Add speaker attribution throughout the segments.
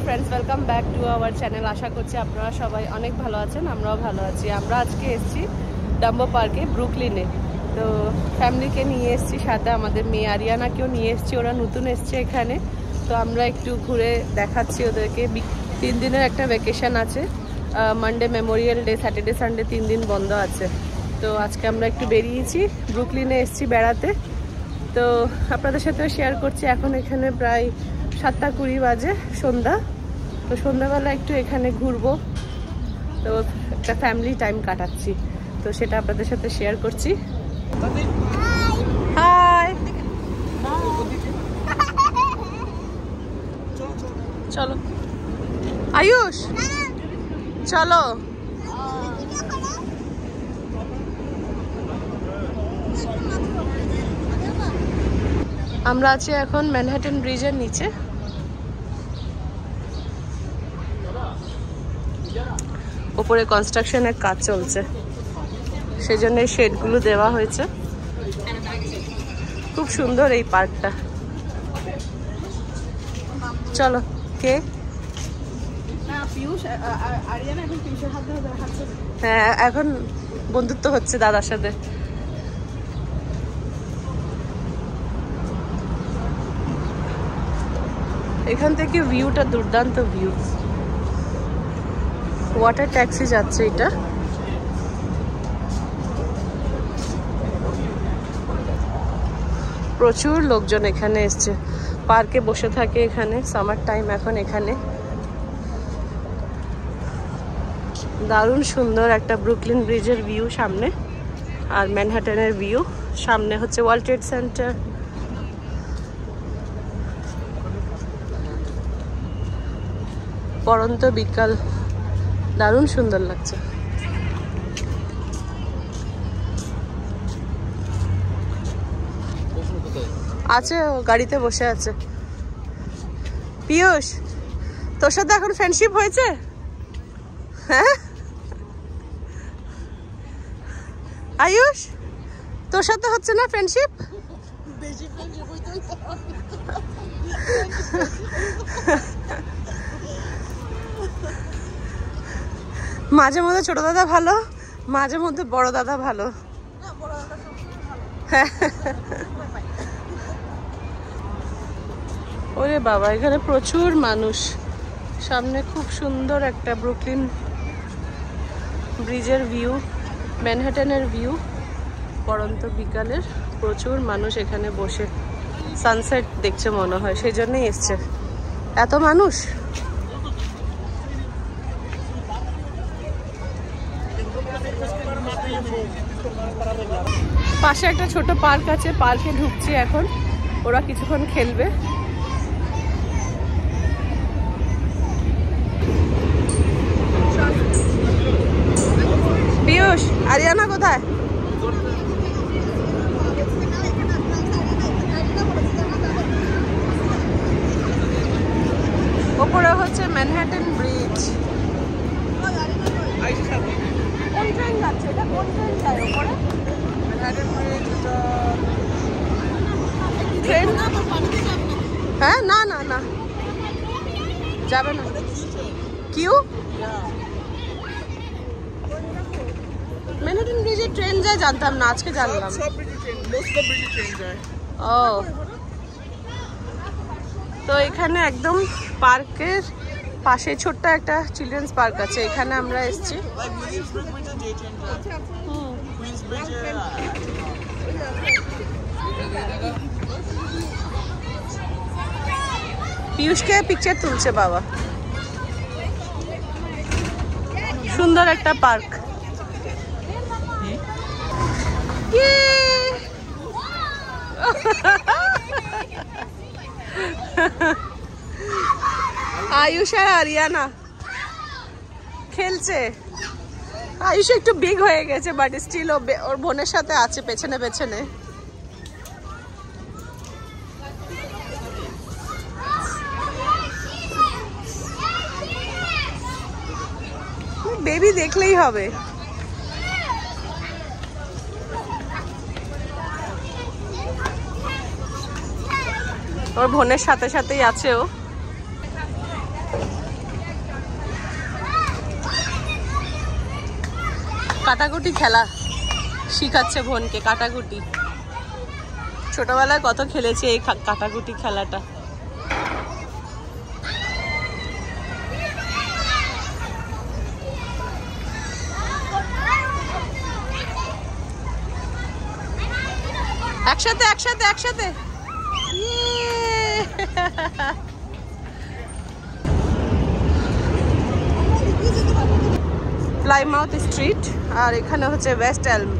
Speaker 1: Friends, welcome back to our channel. আশা করছি আপনারা সবাই অনেক ভালো আছেন, আমরাও ভালো আছি। আমরা আজকে এসেছি ডাম্বো পার্কে, ব্রুকলিনে। তো ফ্যামিলিকে নিয়ে এসেছি, সাথে আমাদের মেয়ে আরিয়ানাকেও নিয়ে এসেছি। ওরা নতুন এসছে এখানে, তো আমরা একটু ঘুরে দেখাচ্ছি ওদেরকে। 3 দিনের একটা ভ্যাকেশন আছে, Monday Memorial day, Saturday Sunday 3 দিন বন্ধ আছে। তো আজকে আমরা একটু বেরিয়েছি, ব্রুকলিনে এসেছি বেড়াতে। তো আপনাদের সাথেও শেয়ার করছি। এখন এখানে প্রায় 7:20 বাজে, সন্ধ্যা। তো সন্ধ্যাবেলা একটু এখানে ঘুরবো, তো একটা ফ্যামিলি টাইম কাটাচ্ছি, তো সেটা আপনাদের সাথে শেয়ার করছি। হাই, চলো আয়ুষ, চলো। আমরা আছি এখন ম্যানহাটন ব্রিজের নিচে। উপরে কনস্ট্রাকশনের কাজ চলছে, সেজন্য এই শেডগুলো দেওয়া হয়েছে। খুব সুন্দর এই পার্কটা। চলো। কে? হ্যাঁ, এখন বন্ধুত্ব হচ্ছে দাদার সাথে। এখান থেকে ভিউটা দুর্দান্ত ভিউ। ওয়াটার ট্যাক্সি যাচ্ছে এটা। প্রচুর লোকজন এখানে এসছে, পার্কে বসে থাকে এখানে। সামার টাইম এখন এখানে। দারুণ সুন্দর একটা ব্রুকলিন ব্রিজের ভিউ সামনে, আর ম্যানহাটনের ভিউ সামনে হচ্ছে ওয়ার্ল্ড ট্রেড সেন্টার। পরন্ত বিকাল, দারুণ সুন্দর লাগছে। আছে, ও গাড়িতে বসে আছে। পিয়ুষ, তোর সাথে এখন ফ্রেন্ডশিপ হয়েছে? হ্যাঁ আয়ুষ, তোর সাথে হচ্ছে না ফ্রেন্ডশিপ? মাঝে মধ্যে ছোট দাদা ভালো, মাঝে মধ্যে বড় দাদা ভালো। ওরে বাবা, এখানে প্রচুর মানুষ। সামনে খুব সুন্দর একটা ব্রুকলিন ব্রিজের ভিউ, ম্যানহাটনের ভিউ। পরন্ত বিকালের প্রচুর মানুষ এখানে বসে সানসেট দেখছে মনে হয়, সেই জন্যই এসছে এত মানুষ। পাশে একটা ছোট পার্ক আছে, পার্কে ঢুকছি এখন। ওরা কিছুক্ষণ খেলবে। পিয়ুষ, আরিয়ানা কোথায়? ওপরে হচ্ছে ম্যানহাটন ব্রিজ। কোন ট্রেন যাচ্ছে? এটা কোন ট্রেন যায় ওপরে? ট্রেন? হ্যাঁ, না না না, যাবে না। কিউ? ম্যানহাটন ব্রিজে ট্রেন যায় জানতাম না, আজকে জানলাম। ও, তো এখানে একদম পার্কের পাশে ছোট্ট একটা চিলড্রেন্স পার্ক আছে, এখানে আমরা এসেছি। পিয়ুষকে পিকচার তুলছে বাবা। সুন্দর একটা পার্ক। আয়ুষ আর আরিয়ানা খেলছে। আয়ুষ একটু বিগ হয়ে গেছে, বাট স্টিল ওর বোনের সাথে আছে পেছনে পেছনে। বেবি দেখলেই হবে। ওর বোনের সাথে সাথেই আছে ও। কাটাকুটি খেলা শিখাচ্ছে বোনকে, কাটাকুটি। ছোটবেলায় কত খেলেছে এই কাটাকুটি খেলাটা। একসাথে একসাথে একসাথে। প্লাইমাউথ স্ট্রিট, আর এখানে হচ্ছে ওয়েস্ট এলম।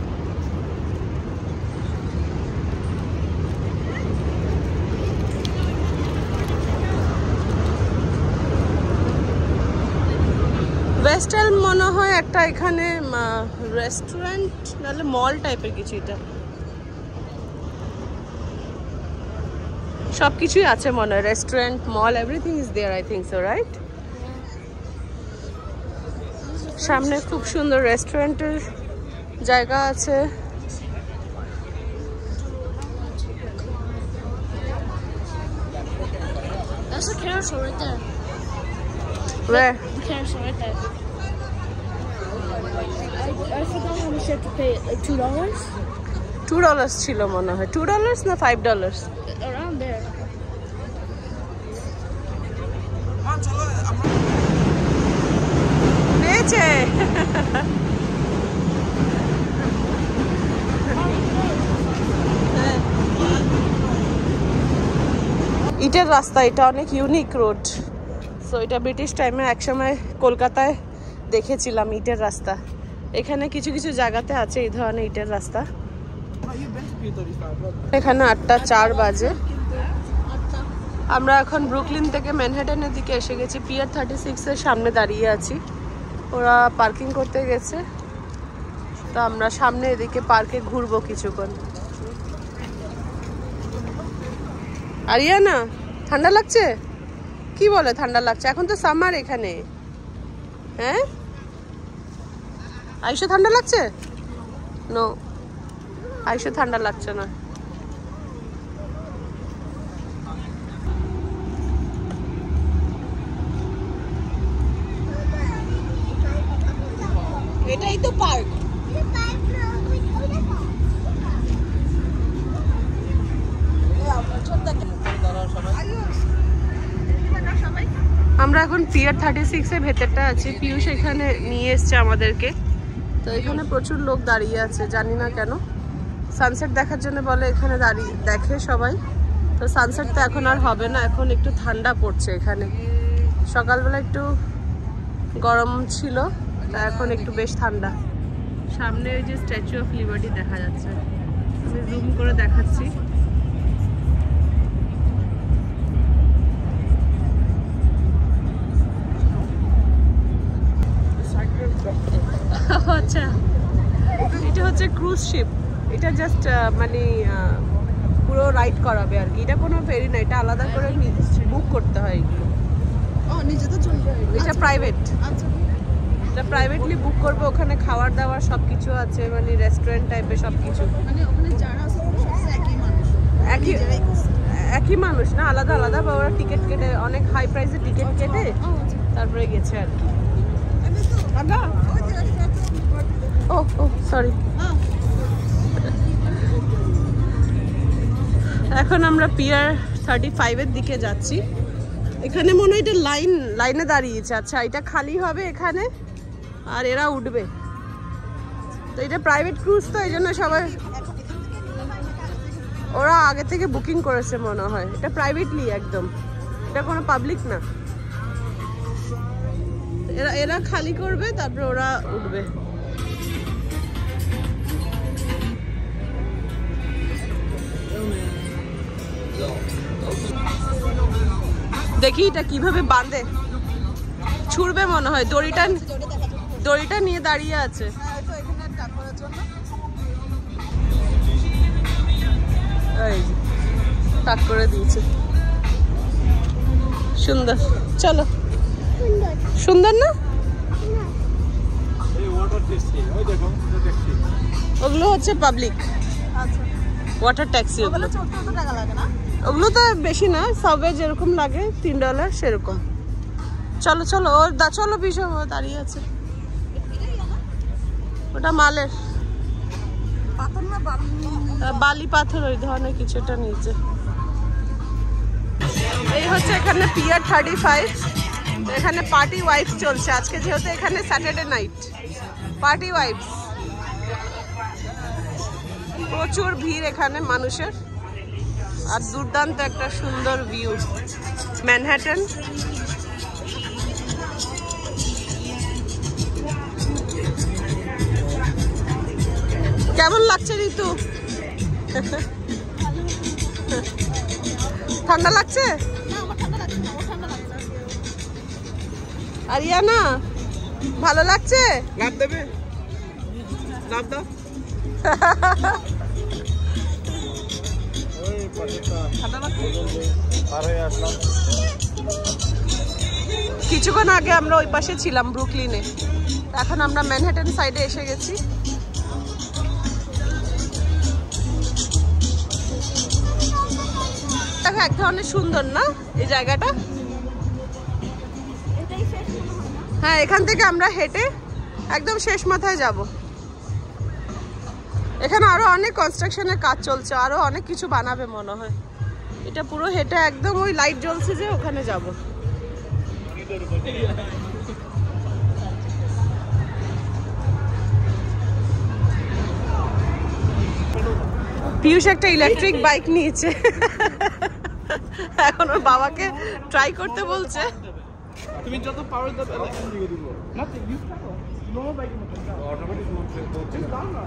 Speaker 1: ওয়েস্ট এলম মনে হয় একটা এখানে রেস্টুরেন্ট নাহলে মল টাইপের কিছু। এটা সবকিছুই আছে মনে হয়, restaurant, mall, everything is there, I think so, right? সামনে খুব সুন্দর রেস্টুরেন্টের জায়গা আছে।
Speaker 2: That's a carousel right there.
Speaker 1: Where?
Speaker 2: The carousel right there. I forgot how much you have to pay. Like $2?
Speaker 1: $2 ছিল মনে হয়। $2 না $5?
Speaker 2: Around there.
Speaker 1: পেয়েছে। ইটের রাস্তা, এটা অনেক ইউনিক রোড। সো এটা ব্রিটিশ টাইমে একসময় কলকাতায় দেখেছিলাম ইটের রাস্তা। এখানে কিছু কিছু জায়গাতে আছে এই ধরনের ইটের রাস্তা। এখানে 8:04 বাজে। আমরা এখন ব্রুকলিন থেকে ম্যানহাটনের দিকে এসে গেছি। পিয়ার 36 এর সামনে দাঁড়িয়ে আছি। ওরা পার্কিং করতে গেছে, তো আমরা সামনে এদিকে পার্কে ঘুরবো কিছুক্ষণ। আরিয়ানা, ঠান্ডা লাগছে? কি বলে ঠান্ডা লাগছে? এখন তো সামার এখানে। হ্যাঁ আয়ুষে ঠান্ডা লাগছে? নো, আয়ুষে ঠান্ডা লাগছে না। এটাই তো পার্ক। আমরা এখন পিয়ার 36 এর ভেতরটা আছি। পিয়ুষ এখানে নিয়ে এসছে আমাদেরকে। তো এখানে প্রচুর লোক দাঁড়িয়ে আছে, জানি না কেন। সানসেট দেখার জন্য বলে এখানে দাঁড়িয়ে দেখে সবাই। তো সানসেট তো এখন আর হবে না, এখন একটু ঠান্ডা পড়ছে এখানে। সকালবেলা একটু গরম ছিল, তা এখন একটু বেশ ঠান্ডা। সামনে ওই যে স্ট্যাচু অফ লিবার্টি দেখা যাচ্ছে, আমি জুম করে দেখাচ্ছি। আচ্ছা, এটা হচ্ছে ক্রুজ শিপ। এটা জাস্ট মানে পুরো রাইড করাবে আর কি। এটা কোনো ফেরি না, এটা আলাদা করে বুক করতে হয় এগুলো। এটা প্রাইভেট, এটা প্রাইভেটলি বুক করবে। ওখানে খাবার দাবার সবকিছু আছে, মানে রেস্টুরেন্ট টাইপের সবকিছু। একই মানুষ না, আলাদা আলাদা। বা ওরা টিকিট কেটে, অনেক হাই প্রাইসে টিকিট কেটে তারপরে গেছে আর কি। ও ও সরি। এখন আমরা পিয়ার 35 এর দিকে যাচ্ছি। এখানে মনে হয় এটা লাইনে দাঁড়িয়েছে। আচ্ছা, এটা খালি হবে এখানে আর এরা উঠবে। তো এটা প্রাইভেট ক্রুজ, তো এই জন্য সবাই ওরা আগে থেকে বুকিং করেছে মনে হয়। এটা প্রাইভেটলি একদম, এটা কোনো পাবলিক না। এরা খালি করবে, তারপরে ওরা উঠবে। দেখি এটা কিভাবে বাঁধে, ছুড়বে মনে হয়। দড়িটা নিয়ে দাঁড়িয়ে আছে। টাক করে দিয়েছে, সুন্দর। চলো, সুন্দর না? ওগুলো হচ্ছে পাবলিক ওয়াটার ট্যাক্সি। ওগুলো তো বেশি না, সাবওয়ে যেরকম লাগে $3 সেরকম। চলো চলো, চলো বিষয় দাঁড়িয়ে আছে। ওটা মালের বালি পাথর ওই ধরনের কিছুটা নিচে। এই হচ্ছে এখানে পিয়ার 35। এখানে পার্টি ওয়াইফ চলছে আজকে, যেহেতু এখানে স্যাটারডে নাইট। পার্টি ওয়াইফ, প্রচুর ভিড় এখানে মানুষের, আর দুর্দান্ত একটা সুন্দর ভিউ ম্যানহাটন। কেমন লাগছে ঋতু? ঠান্ডা লাগছে? আরিয়ানা ভালো লাগছে? লাভ দেবে? লাভ দাও। কিছুক্ষণ আগে আমরা ওই পাশে ছিলাম ব্রুকলিনে, এখন আমরা ম্যানহাটন সাইডে এসে গেছি। এক ধরনের সুন্দর না এই জায়গাটা? হ্যাঁ, এখান থেকে আমরা হেঁটে একদম শেষ মাথায় যাব। এখানে আরো অনেক কনস্ট্রাকশনের কাজ চলছে, আরো অনেক কিছু বানাবে মনে হয়। এটা পুরো হেঁটে একদম ওই লাইট জ্বলছে যে ওখানে যাব। পিয়ুষ একটা ইলেকট্রিক বাইক নিয়েছে, এখন ওর বাবাকে ট্রাই করতে বলছে। তুমি যত পাওয়ার দাও দিয়ে দিব না, ইউজ করো নো বাইক অটোমেটিক হচ্ছে দাও না।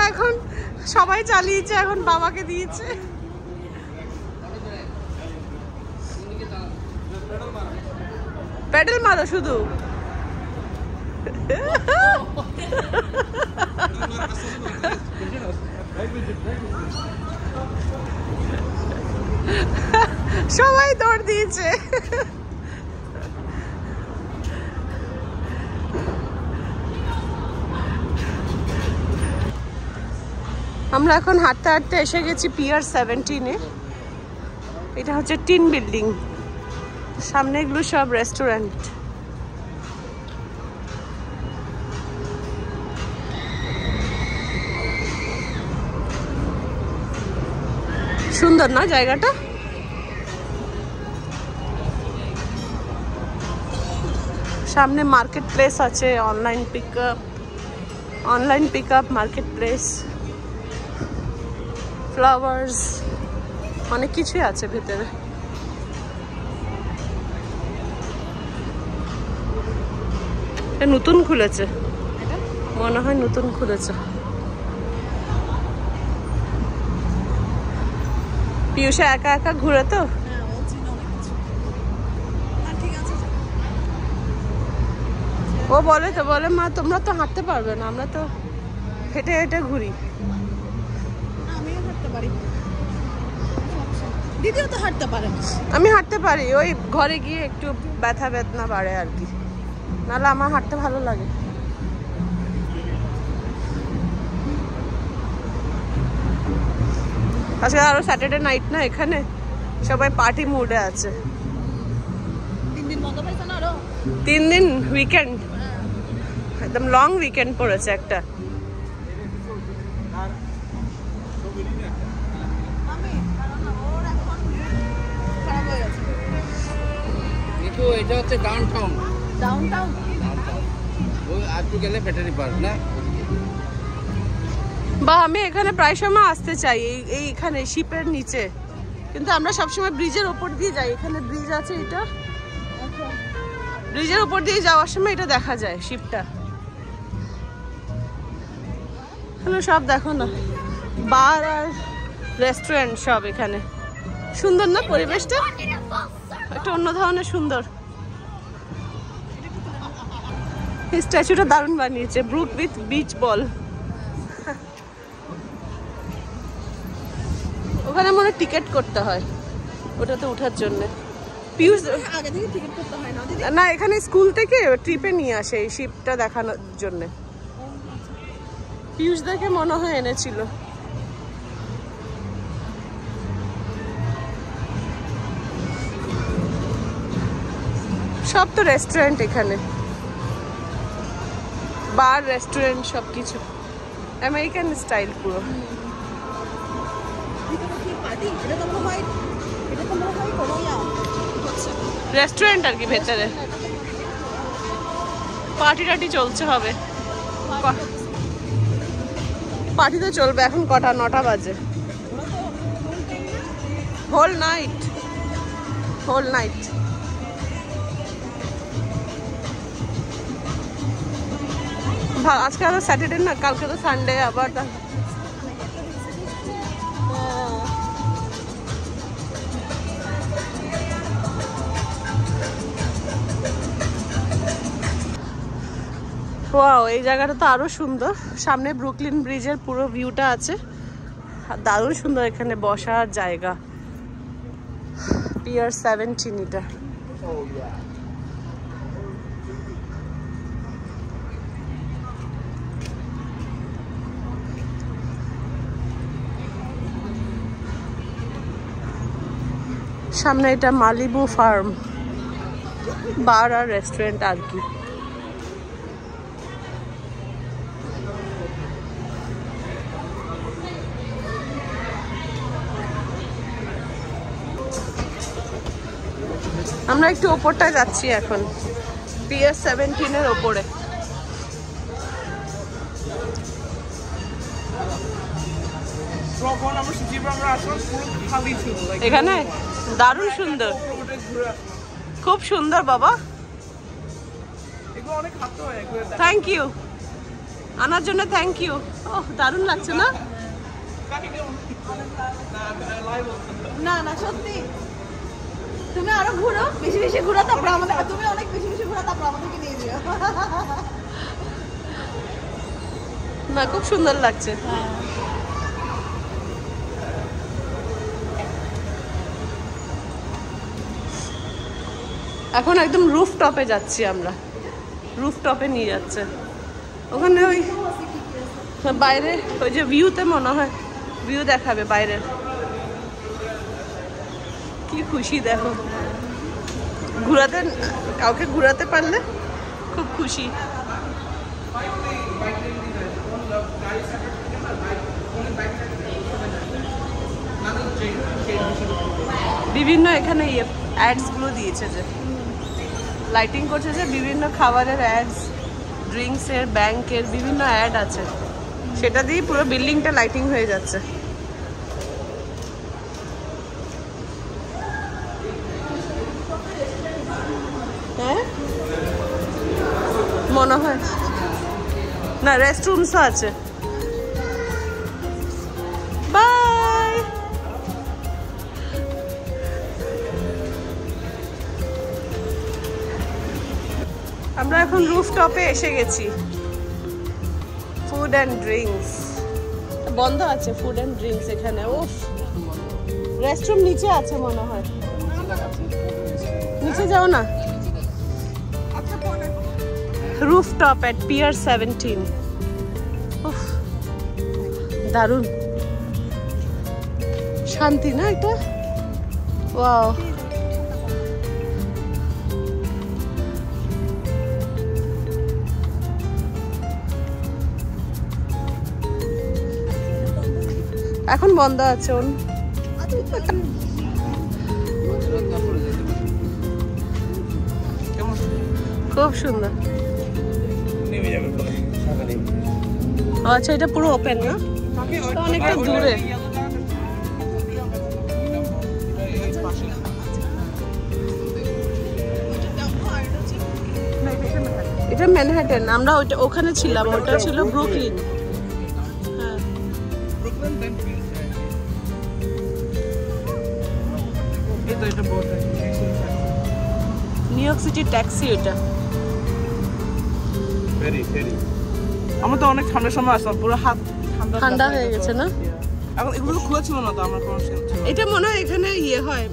Speaker 1: এখন সবাই চালিয়েছে, এখন বাবাকে দিয়েছে। প্যাডেল মারো শুধু। সবাই দৌড় দিয়েছে। আমরা এখন হাঁটতে হাঁটতে এসে গেছি পিয়ার 17-এ। এটা হচ্ছে টিন বিল্ডিং, সামনে এগুলো সব রেস্টুরেন্ট। সুন্দর না জায়গাটা? সামনে মার্কেট প্লেস আছে, online pick up market place, flowers, অনেক কিছুই আছে ভেতরে। নতুন খুলেছে মনে হয়, নতুন খুলেছে। পিয়ুষে একা একা ঘুরে তো, ও বলে তো, বলে মা তোমরা তো হাঁটতে পারবে না, আমরা তো হেঁটে হেঁটে ঘুরি।
Speaker 2: আমিও হাঁটতে পারি, দিদিও তো হাঁটতে পারে।
Speaker 1: আমি হাঁটতে পারি, ওই ঘরে গিয়ে একটু ব্যথা বেদনা বাড়ে আর কি, নাহলে আমার হাঁটতে ভালো লাগে। আজকে আরো স্যাটারডে নাইট না, এখানে সবাই পার্টি মুডে আছে।
Speaker 2: 3 দিন বন্ধ পাইছে না আরো?
Speaker 1: 3 দিন উইকেন্ড, একদম লং উইকেন্ড পড়েছে একটা।
Speaker 3: এটা হচ্ছে ডাউনটাউন।
Speaker 2: ডাউনটাউন
Speaker 3: ওই আজকে গেলে ব্যাটারি পার্ক না?
Speaker 1: বা আমি এখানে প্রায় সময় আসতে চাই, এইখানে শিপের নিচে, কিন্তু আমরা সবসময় ব্রিজের ওপর দিয়ে যাই। এখানে ব্রিজ আছে, এটা ব্রিজের ওপর দিয়ে যাওয়ার সময় এটা দেখা যায় শিপটা। এখানে সব দেখো না, বার আর রেস্টুরেন্ট সব এখানে। সুন্দর না পরিবেশটা? একটা অন্য ধরনের সুন্দর। এই স্ট্যাচুটা দারুণ বানিয়েছে, ব্রুক উইথ বিচ বল। ওখানে মনে টিকিট করতে হয় ওটাতে ওঠার জন্য। পিউষ
Speaker 2: আগে থেকে টিকিট করতে হয় না দিদি?
Speaker 1: না, এখানে স্কুল থেকে ট্রিপে নিয়ে আসে এই শিপটা দেখানোর জন্য। পিউষ দেখে মনে হয় এনেছিল। সব তো রেস্টুরেন্ট এখানে, বার রেস্টুরেন্ট সবকিছু আমেরিকান স্টাইল পুরো।
Speaker 2: ভিতরে কি পার্টি? এটা তো মনে হয় কোনো হচ্ছে
Speaker 1: রেস্টুরেন্ট আর কি ভেতরে পার্টি টাটি চলছে হবে। পার্টি তো চলবে এখন কটা? 9টা বাজে। হোল নাইট আজকে তো স্যাটারডে না, কালকে তো সানডে আবার। ওয়াও, এই জায়গাটা তো আরো সুন্দর। সামনে ব্রুকলিন ব্রিজের পুরো ভিউটা আছে, দারুণ সুন্দর এখানে বসার জায়গা। পিয়ার 17 এটা। সামনে এটা মালিবু ফার্ম, বার আর রেস্টুরেন্ট আর কি। আমরা একটু ওপরটায় যাচ্ছি এখন, পিয়ার 17 এর ওপরে। এখানে দারুণ সুন্দর, খুব সুন্দর বাবা। থ্যাংক ইউ, আনার জন্য থ্যাংক ইউ। ওহ, দারুণ লাগছে না?
Speaker 2: না না সত্যি, তুমি আরো ঘুরো, বেশি ঘুরো, তারপর আমাদের, তুমি অনেক বেশি ঘুরো, তারপর আমাদেরকে নিয়ে যাও।
Speaker 1: না, খুব সুন্দর লাগছে। এখন একদম রুফ টপে যাচ্ছি আমরা, রুফ টপে নিয়ে যাচ্ছে। ওখানে ওই বাইরে ওই যে ভিউতে মনে হয় ভিউ দেখাবে বাইরের। কি খুশি দেখো, ঘুরাতে, কাউকে ঘুরাতে পারলে খুব খুশি। বিভিন্ন এখানে অ্যাডস গুলো দিয়েছে, যে লাইটিং করছে, যে বিভিন্ন খাবারের অ্যাডস, ড্রিঙ্কসের, ব্যাংকের বিভিন্ন অ্যাড আছে, সেটা দিয়ে পুরো বিল্ডিংটা লাইটিং হয়ে যাচ্ছে। হ্যাঁ মনে হয় না, রেস্টরুমসও আছে। বাই। আমরা এখন রুফটপে এসে গেছি। ফুড অ্যান্ড ড্রিঙ্কস বন্ধ আছে, ফুড অ্যান্ড ড্রিঙ্কস এখানে। ওফ, রেস্টরুম নিচে আছে মনে হয়, নিচে যাও না। রুফটপ এট পিয়ার 17। উফ, দারুণ শান্তি না এটা? ওয়াও, এখন বন্ধ আছে। খুব সুন্দর। আচ্ছা, এটা পুরো ওপেন না, অনেকটা দূরে। এটা ম্যানহাটন, আমরা ওখানে ছিলাম, ওটা ছিল Brooklyn. New York city taxi এটা।
Speaker 4: আমার তো অনেক ঠান্ডার সময় আসলাম, পুরো হাত
Speaker 1: ঠান্ডা হয়ে গেছে না?
Speaker 4: এখন এগুলো খোলা ছিল না তো, আমার কোনো
Speaker 1: এটা মনে হয় এখানে ইয়ে হয়,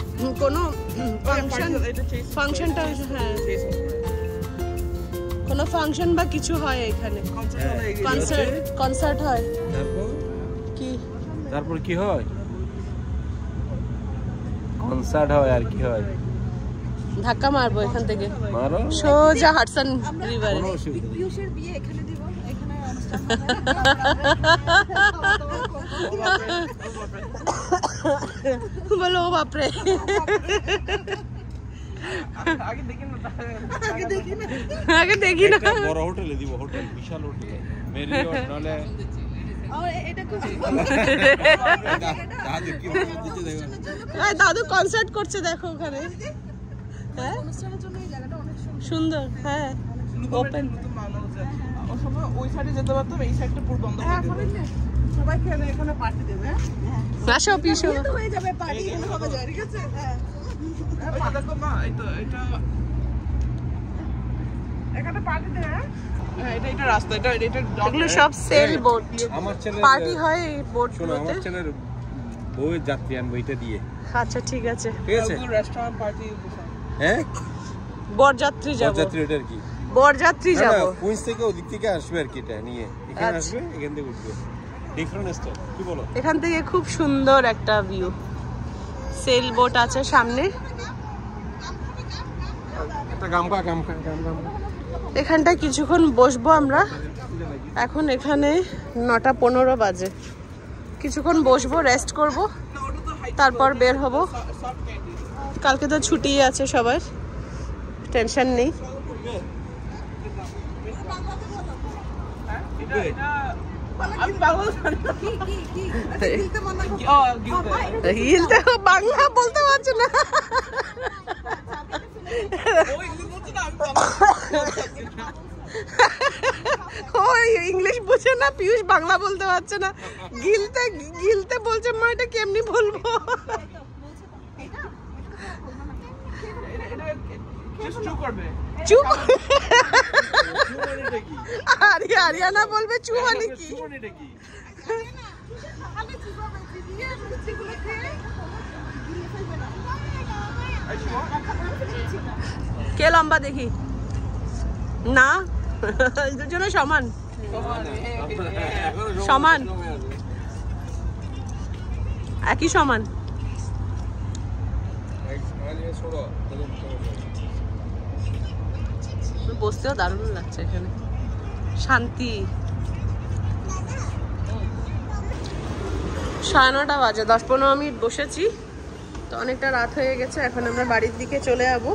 Speaker 1: কোনো ফাংশনটা হ্যাঁ কোনো ফাংশন বা কিছু হয় এখানে কনসার্ট হয়
Speaker 5: তারপর কি হয় কনসার্ট হয় আর কি হয়
Speaker 1: ধাক্কা মারবো এখান থেকে
Speaker 5: মারো
Speaker 1: সোজা হাডসন রিভারে
Speaker 2: পিয়ুষের বিয়ে এখানে দিব এখানে অনুষ্ঠান
Speaker 1: বলো ও বাপরে আগে দেখি না
Speaker 5: বড় হোটেলে দিব হোটেল বিশাল হোটেলে মেরিয়ট নালে
Speaker 1: দাদু কনসার্ট করছে দেখো ওখানে
Speaker 2: অনুষ্ঠানের জন্য এই জায়গাটা অনেক
Speaker 1: সুন্দর হ্যাঁ ওপেন
Speaker 4: ওই সাইডে যেতে পারতাম এই সাইডটা পুরো বন্ধ করে দিতে সবাই এখানে পার্টি দেবে
Speaker 1: আসো পিছু
Speaker 2: হয়ে যাবে পার্টি এখানে হবে যায় ঠিক আছে হ্যাঁ
Speaker 4: দেখো মা এটা এখানে পার্টি দেবে হ্যাঁ এটা রাস্তা এটা
Speaker 1: এগুলো সব সেল বোট
Speaker 5: আমার ছেলে
Speaker 1: পার্টি হয় এই
Speaker 5: শোনো
Speaker 1: বোটগুলোতে
Speaker 5: আমার ছেলের বউয়ের যাত্রী আনবো এটা দিয়ে
Speaker 1: আচ্ছা ঠিক আছে
Speaker 5: ঠিক আছে
Speaker 4: রেস্টুরেন্ট পার্টি
Speaker 5: হ্যাঁ
Speaker 1: বরযাত্রী যাব
Speaker 5: যাত্রী ওটার কি
Speaker 1: বরযাত্রী যাব
Speaker 5: কুইন্স থেকে ওদিক থেকে আসবে আর কি এটা নিয়ে এখানে আসবে এখান থেকে উঠবে ডিফারেন্ট স্টাইল কি বলো
Speaker 1: এখান থেকে খুব সুন্দর একটা ভিউ সেল বোট আছে সামনে
Speaker 5: একটা গামকা
Speaker 1: এখানটায় কিছুক্ষণ বসবো আমরা এখন এখানে 9:15 বাজে কিছুক্ষণ বসবো রেস্ট করব তারপর বের হব কালকে তো ছুটি আছে সবার টেনশন নেই হিলতে বাংলা বলতে পারছো না ওই ইংলিশ বুঝে না পিয়ুষ বাংলা বলতে পারছে না গিলতে গিলতে বলছে মা এটা কেমনি বলবো চু আরিয়ানা বলবে চু মানে কি কে লম্বা দেখি না দুজনে সমান সমান একই সমান বসতেও দারুণ লাগছে এখানে শান্তি 9:30 বাজে 10-15 মিনিট বসেছি তো অনেকটা রাত হয়ে গেছে এখন আমরা বাড়ির দিকে চলে যাবো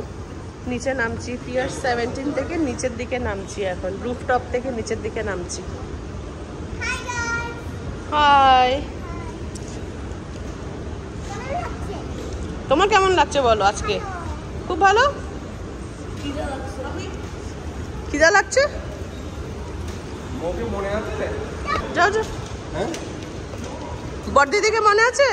Speaker 1: নিচে নামছি পিয়ার 17 থেকে নিচের দিকে নামছি এখন রুফটপ থেকে নিচের দিকে নামছি হাই তোমার কেমন লাগছে বলো আজকে খুব ভালো খিদা লাগছে
Speaker 5: মনে আছে
Speaker 1: যাও যাও বড়দিদিকে মনে আছে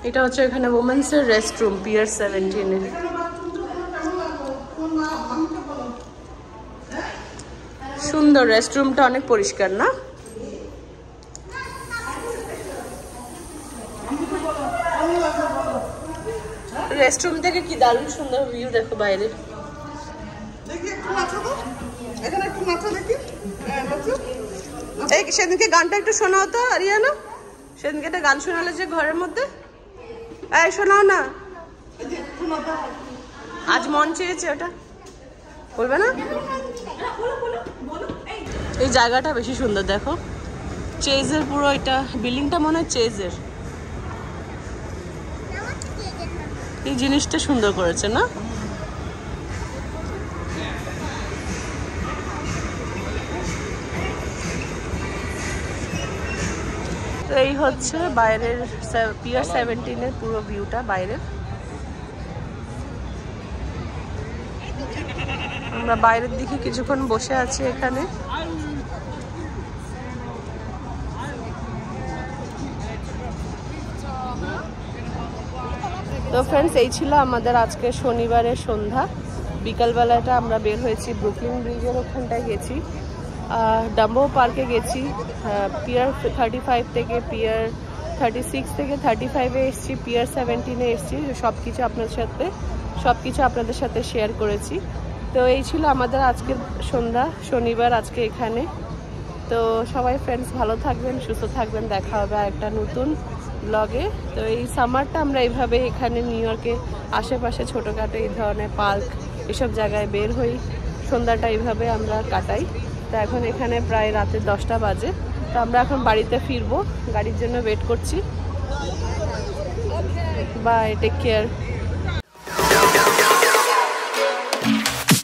Speaker 1: এটা হচ্ছে এখানে ওমেন্স এর রেস্টরুম পিয়ার 17 এর সুন্দর রেস্টরুমটা অনেক পরিষ্কার না রেস্টরুম থেকে কি দারুণ সুন্দর ভিউ দেখো বাইরে এই সেদিনকে গানটা একটু শোনাও তো আরিয়ানা সেদিনকে একটা গান শোনালে যে ঘরের মধ্যে এই শোনাও না আজ মন চেয়েছে ওটা বলবে না এই জায়গাটা বেশি সুন্দর দেখো চেজের পুরো এটা বিল্ডিংটা মনে হয় চেজের এই জিনিসটা সুন্দর করেছে না এই হচ্ছে বাইরের পিয়ার 17 এর পুরো ভিউটা বাইরের আমরা বাইরের দিকে কিছুক্ষণ বসে আছি এখানে তো ফ্রেন্ডস, এই ছিল আমাদের আজকে শনিবারের সন্ধ্যা। বিকালবেলাটা আমরা বের হয়েছি, ব্রুকলিন ব্রিজের ওখানটায় গেছি, ডাম্বো পার্কে গেছি, পিয়ার 35 থেকে পিয়ার 36 থেকে 35-এ এসেছি, পিয়ার 17-এ এসেছি। সব কিছু আপনাদের সাথে শেয়ার করেছি। তো এই ছিল আমাদের আজকের সন্ধ্যা, শনিবার আজকে এখানে। তো সবাই ফ্রেন্ডস ভালো থাকবেন, সুস্থ থাকবেন, দেখা হবে একটা নতুন ব্লগে। তো এই সামারটা আমরা এইভাবে এখানে নিউ ইয়র্কে আশেপাশে ছোটোখাটো এই ধরনের পার্ক এসব জায়গায় বের হই, সন্ধ্যাটা এইভাবে আমরা কাটাই। তো এখন এখানে প্রায় রাতে 10টা বাজে। তো আমরা এখন বাড়িতে ফিরবো, গাড়ির জন্য ওয়েট করছি। Bye, take care.